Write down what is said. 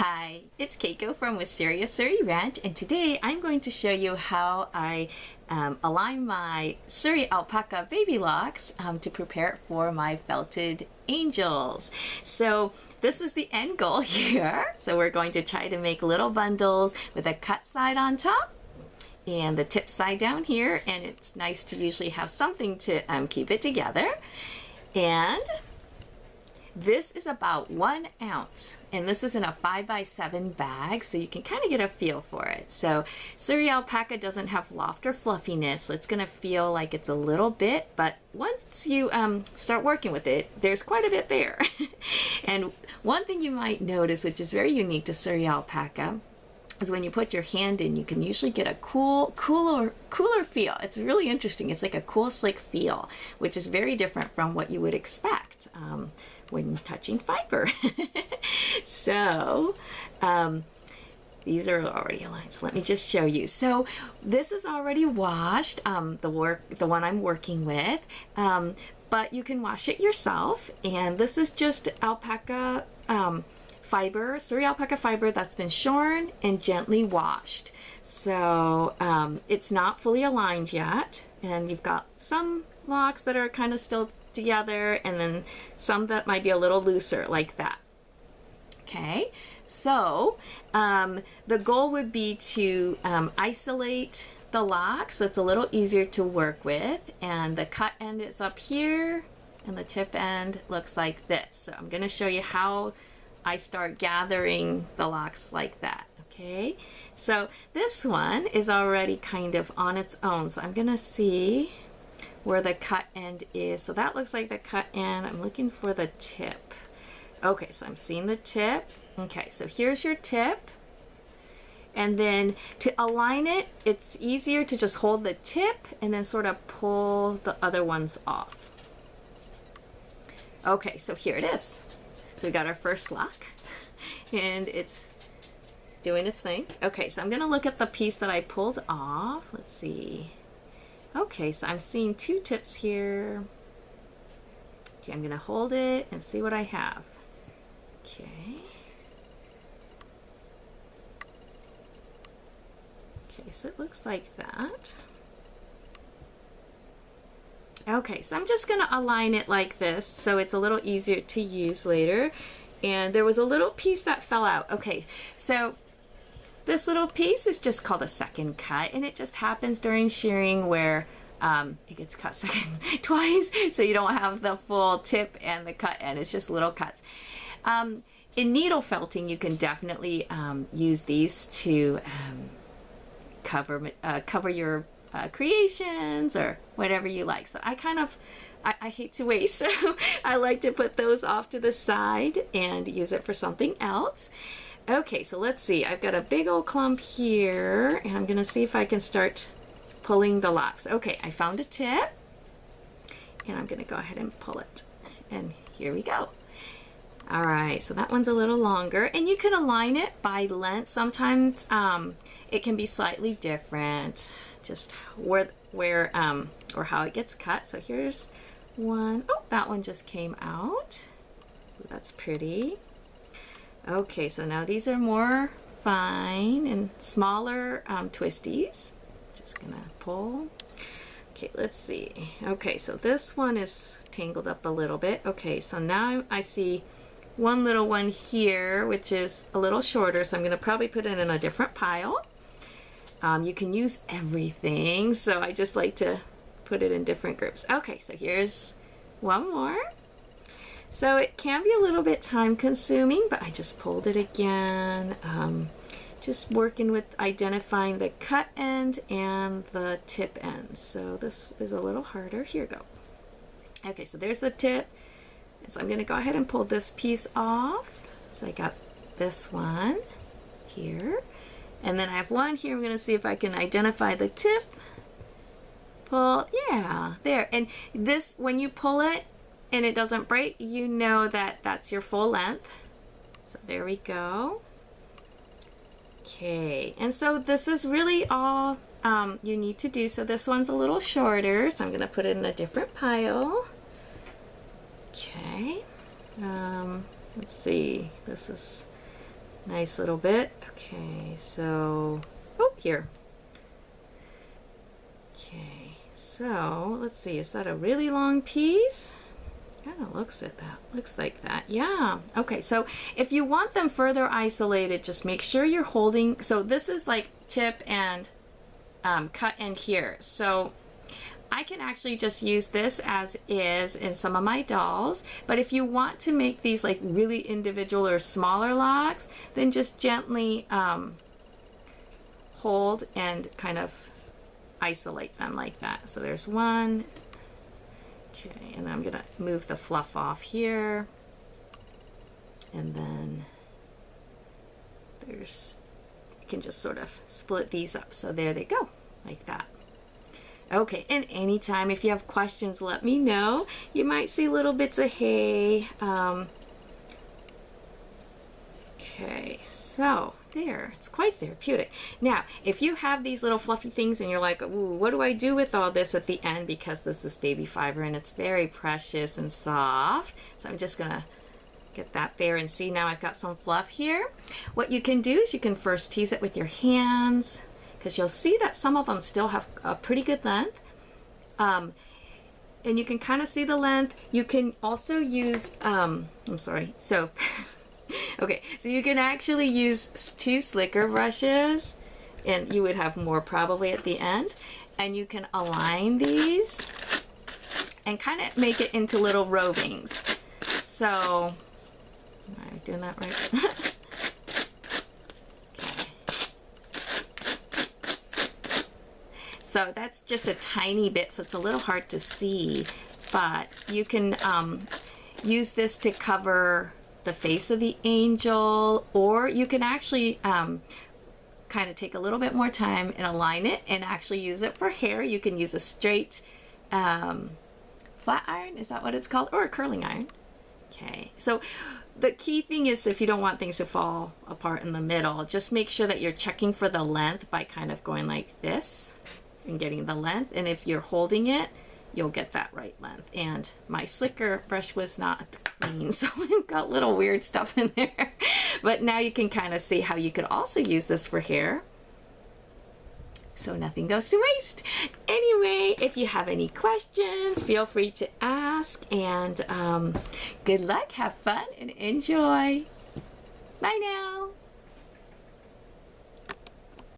Hi, it's Keiko from Wisteria Suri Ranch, and today I'm going to show you how I align my Suri Alpaca baby locks to prepare it for my felted angels. So this is the end goal here. So we're going to try to make little bundles with a cut side on top and the tip side down here, and it's nice to usually have something to keep it together. And this is about 1 ounce, and this is in a 5x7 bag, so you can kind of get a feel for it. So Suri Alpaca doesn't have loft or fluffiness, so it's going to feel like it's a little bit, but once you start working with it, there's quite a bit there. And one thing you might notice, which is very unique to Suri Alpaca, is when you put your hand in, you can usually get a cooler feel. It's really interesting. It's like a cool, slick feel, which is very different from what you would expect when touching fiber. So these are already aligned, so let me just show you. So this is already washed, the one I'm working with, but you can wash it yourself, and this is just alpaca fiber, Suri Alpaca fiber that's been shorn and gently washed. So it's not fully aligned yet, and you've got some locks that are kind of still together, and then some that might be a little looser like that. Okay, so the goal would be to isolate the locks so it's a little easier to work with, and the cut end is up here and the tip end looks like this. So I'm going to show you how I start gathering the locks like that. Okay, so this one is already kind of on its own, so I'm going to see where the cut end is. So that looks like the cut end. I'm looking for the tip. Okay, so I'm seeing the tip. Okay, so here's your tip. And then to align it, it's easier to just hold the tip and then sort of pull the other ones off. Okay, so here it is. So we got our first lock and it's doing its thing. Okay, so I'm gonna look at the piece that I pulled off. Let's see. Okay, so I'm seeing two tips here. Okay, I'm gonna hold it and see what I have. Okay. Okay, so it looks like that. Okay, so I'm just gonna align it like this so it's a little easier to use later. And there was a little piece that fell out. Okay, so this little piece is just called a second cut, and it just happens during shearing where it gets cut twice, so you don't have the full tip and the cut end. It's just little cuts. In needle felting, you can definitely use these to cover your creations or whatever you like. So I hate to waste, so I like to put those off to the side and use it for something else. Okay, so let's see. I've got a big old clump here, and I'm gonna see if I can start pulling the locks. Okay, I found a tip, and I'm gonna go ahead and pull it. And here we go. All right, so that one's a little longer, and you can align it by length. Sometimes it can be slightly different, just where or how it gets cut. So here's one. Oh, that one just came out. That's pretty. Okay, so now these are more fine and smaller twisties. Just gonna pull. Okay, let's see. Okay, so this one is tangled up a little bit. Okay, so now I see one little one here, which is a little shorter, so I'm gonna probably put it in a different pile. You can use everything, so I just like to put it in different groups. Okay, so here's one more. So it can be a little bit time consuming, but I just pulled it again. Just working with identifying the cut end and the tip end. So this is a little harder. Here we go. Okay, so there's the tip. So I'm gonna go ahead and pull this piece off. So I got this one here. And then I have one here. I'm gonna see if I can identify the tip. Pull, yeah, there. And this, when you pull it and it doesn't break, you know that that's your full length. So there we go. Okay, and so this is really all you need to do. So this one's a little shorter, so I'm gonna put it in a different pile. Okay, let's see, this is Nice little bit. Okay, so, oh, here. Okay, so let's see, is that a really long piece? Kind of looks like that. Yeah. Okay, so if you want them further isolated, just make sure you're holding, so this is like tip and cut in here. So I can actually just use this as is in some of my dolls, but if you want to make these like really individual or smaller locks, then just gently hold and kind of isolate them like that. So there's one. Okay, and then I'm gonna move the fluff off here, and then there's, I can just sort of split these up. So there they go, like that. Okay, and anytime if you have questions, let me know. You might see little bits of hay. Okay, so there, it's quite therapeutic. Now, if you have these little fluffy things and you're like, ooh, what do I do with all this at the end, because this is baby fiber and it's very precious and soft. So I'm just gonna get that there, and see, now I've got some fluff here. What you can do is you can first tease it with your hands, because you'll see that some of them still have a pretty good length. And you can kind of see the length. You can also use, I'm sorry, so okay, so you can actually use 2 slicker brushes, and you would have more probably at the end, and you can align these and kind of make it into little rovings. So, am I doing that right? Okay. So that's just a tiny bit, so it's a little hard to see, but you can use this to cover the face of the angel, or you can actually kind of take a little bit more time and align it and actually use it for hair. You can use a straight flat iron, is that what it's called, or a curling iron. Okay, so the key thing is, if you don't want things to fall apart in the middle, just make sure that you're checking for the length by kind of going like this and getting the length, and if you're holding it, you'll get that right length. And my slicker brush was not clean, so it got little weird stuff in there. But now you can kind of see how you could also use this for hair, so nothing goes to waste. Anyway, if you have any questions, feel free to ask, and good luck, have fun, and enjoy. Bye now.